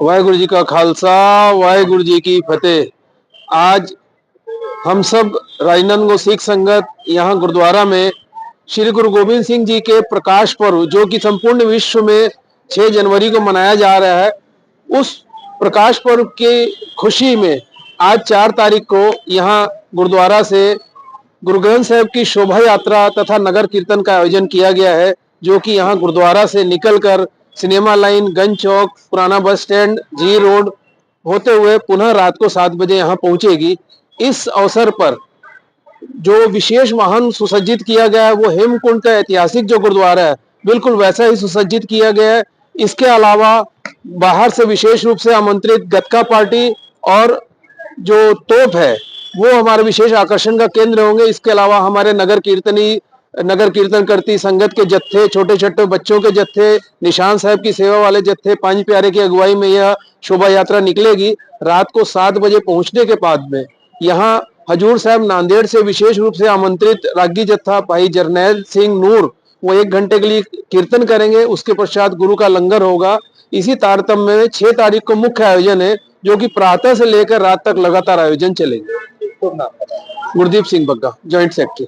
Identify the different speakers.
Speaker 1: वाहेगुरु जी का खालसा, वाहेगुरु जी की फतेह। आज हम सब राजनांदगांव सिख संगत यहाँ गुरुद्वारा में श्री गुरु गोविंद सिंह जी के प्रकाश पर्व, जो कि संपूर्ण विश्व में 6 जनवरी को मनाया जा रहा है, उस प्रकाश पर्व की खुशी में आज 4 तारीख को यहाँ गुरुद्वारा से गुरु ग्रंथ साहिब की शोभा यात्रा तथा नगर कीर्तन का आयोजन किया गया है, जो कि यहाँ गुरुद्वारा से निकलकर सिनेमा लाइन, गंज चौक, पुराना बस स्टैंड, जी रोड होते हुए पुनः रात को 7 बजे यहाँ पहुंचेगी। इस अवसर पर जो विशेष वाहन सुसज्जित किया गया है वो हेमकुंड का ऐतिहासिक जो गुरुद्वारा है बिल्कुल वैसा ही सुसज्जित किया गया है। इसके अलावा बाहर से विशेष रूप से आमंत्रित गतका पार्टी और जो तोप है वो हमारे विशेष आकर्षण का केंद्र होंगे। इसके अलावा हमारे नगर कीर्तन करती संगत के जत्थे, छोटे छोटे बच्चों के जत्थे, निशान साहब की सेवा वाले जत्थे, 5 प्यारे की अगुवाई में यह शोभा यात्रा निकलेगी। रात को 7 बजे पहुंचने के बाद में यहाँ हजूर साहब नांदेड़ से विशेष रूप से आमंत्रित रागी जत्था भाई जरनैल सिंह नूर वो 1 घंटे के लिए कीर्तन करेंगे। उसके पश्चात गुरु का लंगर होगा। इसी तारतम्य में 6 तारीख को मुख्य आयोजन है, जो कि प्रातः से लेकर रात तक लगातार आयोजन चलेंगे। Gurdeep Singh Bagga, joint secretary.